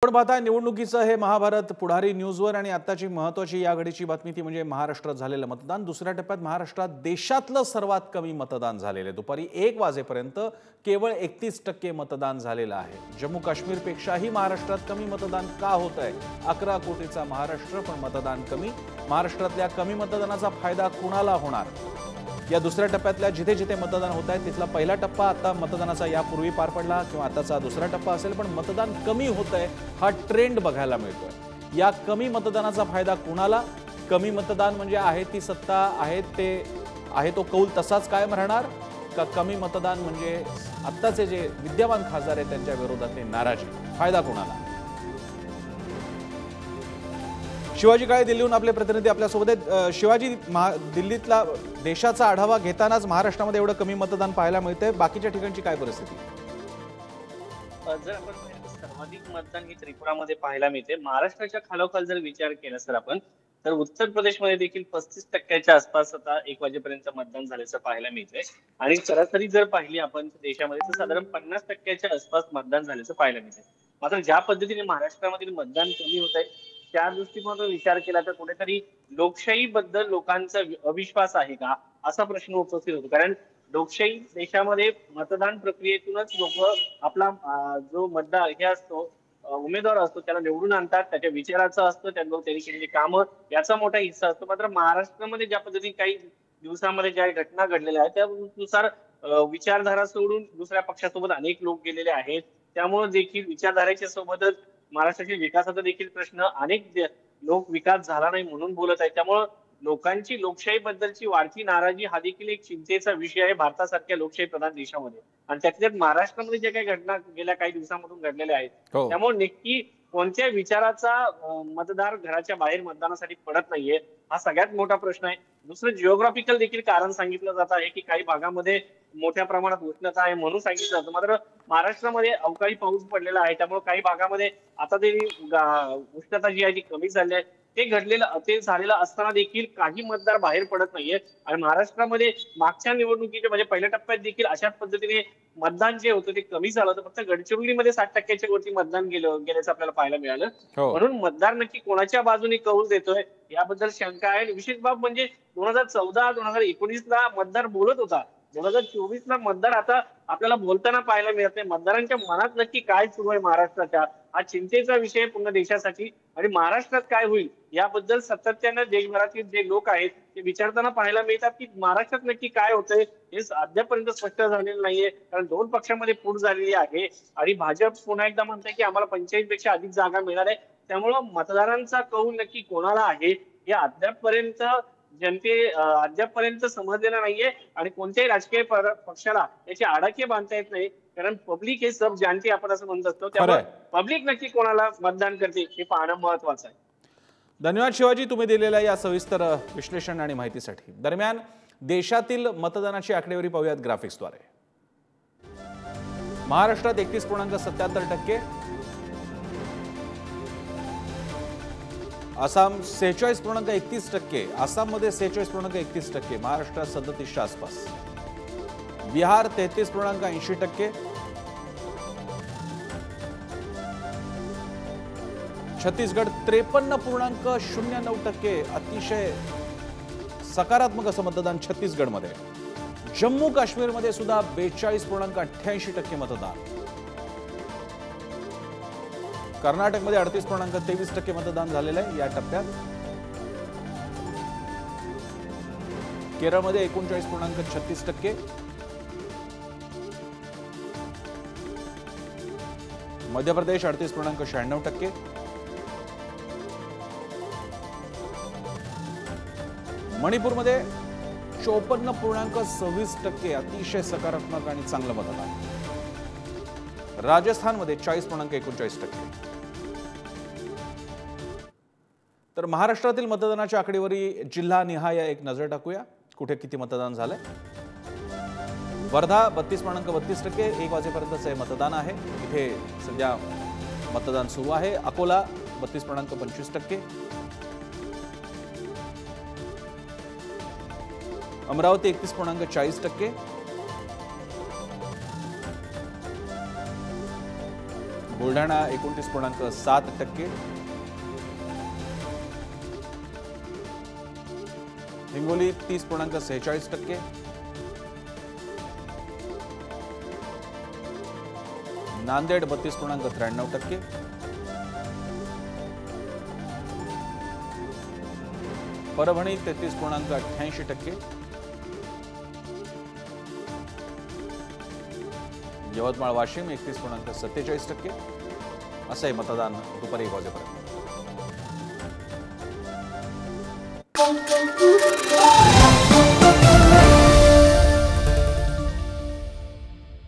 आपण पाहता निवडणुकीचं हे महाभारत पुढारी न्यूजवर आणि आताची महत्त्वाची या घडीची बातमी ती म्हणजे महाराष्ट्रात झालेलं मतदान। दुसऱ्या टप्प्यात महाराष्ट्रात देशातलं सर्वात कमी मतदान झालेलं आहे। दुपारी 1 वाजेपर्यंत केवळ 31% मतदान झालेलं आहे। जम्मू काश्मीरपेक्षाही महाराष्ट्रात कमी मतदान का होत आहे? 11 कोटीचा महाराष्ट्र पण मतदान कमी। महाराष्ट्रातल्या कमी मतदानाचा फायदा कुणाला होणार? या दुसऱ्या टप्प्यातल्या जिथे जिथे मतदान होत आहे तिथला पहिला टप्पा आता मतदानाचा यापूर्वी पार पडला किंवा आताचा दुसरा टप्पा असेल, पण मतदान कमी होत आहे हा ट्रेंड बघायला मिळतोय। या कमी मतदानाचा फायदा कुणाला? कमी मतदान म्हणजे आहे ती सत्ता आहे तो कौल तसाच कायम राहणार का कमी मतदान म्हणजे आत्ताचे जे विद्यमान खासदार आहेत त्यांच्या विरोधातली नाराजी? फायदा कुणाला? शिवाजी काळे दिल्लीहून आपले प्रतिनिधी आपल्या सोबत आहेत। शिवाजी, दिल्लीतला देशाचा आढावा घेतानाच महाराष्ट्रामध्ये एवढं कमी मतदान पाहायला मिळतंय, बाकीच्या ठिकाणची काय परिस्थिती? जर आपण सर्वाधिक मतदान ही त्रिपुरामध्ये पाहायला मिळते। महाराष्ट्राच्या खालोखाल जर विचार केला सर आपण तर उत्तर प्रदेशमध्ये देखील 35% आसपास आता 1 वाजेपर्यंत मतदान झाल्याचं पाहायला मिळतंय आणि सरासरी जर पाहिली आपण देशामध्ये तर साधारण 50% आसपास मतदान झाल्याचं पाहायला मिळतंय। मात्र ज्या पद्धतीने महाराष्ट्रामधील मतदान कमी होत आहे त्या दृष्टिकोनातून विचार केला तर कुठेतरी लोकशाहीबद्दल लोकांचा अविश्वास आहे का असा प्रश्न उपस्थित होतो। कारण लोकशाही देशामध्ये मतदान प्रक्रियेतूनच लोक आपला जो मतदार हे असतो उमेदवार असतो त्याला निवडून आणतात, त्याच्या विचाराचं असतं, त्यांनी केलेली कामं याचा मोठा हिस्सा असतो। मात्र महाराष्ट्रामध्ये ज्या पद्धतीने काही दिवसामध्ये ज्या घटना घडलेल्या आहेत त्यानुसार विचारधारा सोडून दुसऱ्या पक्षासोबत अनेक लोक गेलेले आहेत। त्यामुळे देखील विचारधारेच्या सोबतच महाराष्ट्राच्या विकासाचा देखील प्रश्न अनेक लोक विकास झाला नाही म्हणून बोलत आहेत। त्यामुळे लोकांची लोकशाहीबद्दलची वाढती नाराजी हा देखील एक चिंतेचा विषय आहे भारतासारख्या लोकशाही प्रधान देशामध्ये। आणि त्याच्यात महाराष्ट्रामध्ये ज्या काही घटना गेल्या काही दिवसांमधून घडलेल्या आहेत त्यामुळे नक्की कोणत्या विचाराचा मतदार घराच्या बाहेर मतदानासाठी पडत नाहीये हा सगळ्यात मोठा प्रश्न आहे। दुसरं जिओग्राफिकल देखील कारण सांगितलं जात आहे की काही भागामध्ये मोठ्या प्रमाणात उष्णता आहे म्हणून सांगितलं जातं। मात्र महाराष्ट्रामध्ये अवकाळी पाऊस पडलेला आहे त्यामुळे काही भागामध्ये आता तरी उष्णता जी आहे ती कमी झाली आहे। ते झालेलं असताना देखील काही मतदार बाहेर पडत नाहीये आणि महाराष्ट्रामध्ये मागच्या निवडणुकीच्या म्हणजे पहिल्या टप्प्यात देखील अशाच पद्धतीने मतदान जे होतं ते कमी झालं होतं। फक्त गडचिरोलीमध्ये 60%च्या वरती मतदान गेल्याचं आपल्याला पाहायला मिळालं। म्हणून मतदार नक्की कोणाच्या बाजूने कौल देतोय याबद्दल शंका आहे। विशेष बाब म्हणजे 2014-2019ला मतदार बोलत होता, 2024ला मतदार आता आपल्याला बोलताना पाहायला मिळत नाही। मतदारांच्या मनात नक्की काय सुरू आहे महाराष्ट्राच्या हा चिंतेचा विषय पूर्ण देशासाठी आणि महाराष्ट्रात काय होईल याबद्दल सातत्यानं देशभरातील जे लोक आहेत ते विचारताना पाहायला मिळतात की महाराष्ट्रात नक्की काय होतंय हे अद्यापर्यंत स्पष्ट झालेलं नाहीये। कारण 2 पक्षांमध्ये फूट झालेली आहे आणि भाजप पुन्हा एकदा म्हणतंय की आम्हाला 45 पेक्षा अधिक जागा मिळणार आहे। त्यामुळं मतदारांचा कौल नक्की कोणाला आहे हे अद्यापपर्यंत समजलेलं नाहीये आणि कोणत्याही राजकीय पक्षाला याचे आडाखे बांधता येत नाही। कारण पब्लिक हे सब जानते आपण असं म्हणत असतो, त्यामुळे पब्लिक नक्की कोणाला मतदान करते हे पाहणं महत्वाचं आहे। धन्यवाद शिवाजी, तुम्ही दिलेल्या या सविस्तर विश्लेषण आणि माहितीसाठी। दरम्यान देशातील मतदानाची आकडेवारी पाहूयात ग्राफिक्सद्वारे। महाराष्ट्रात 31.77%, आसाम 46.31%, आसाममध्ये 46.31%, महाराष्ट्रात 37च्या आसपास, बिहार 33.80%, छत्तीसगड 53.09%, अतिशय सकारात्मक असं मतदान छत्तीसगडमध्ये। जम्मू काश्मीरमध्ये सुद्धा 42.88% मतदान, कर्नाटकमध्ये 38.23% मतदान झालेलं आहे या टप्प्यात, केरळमध्ये 39.36%, मध्य प्रदेश 38.96%, मणिपूरमध्ये 54.26%, अतिशय सकारात्मक आणि चांगलं मतदान, राजस्थानमध्ये 40.39%। तर महाराष्ट्रातील मतदानाच्या आकडेवारी जिल्हा निहाय एक नजर टाकूया कुठे किती मतदान झालंय। वर्धा 32.32%, 1 वाजेपर्यंतचे मतदान आहे, इथे सध्या मतदान सुरू आहे। अकोला 32.25%, अमरावती 31.40%, बुलढाणा 29.7%, हिंगोली 30.46%, नांदेड 32.93%, परभणी 33.88%, यवतमाळ वाशिम 31.47%. असं आहे मतदान दुपारी 1 वाजेपर्यंत.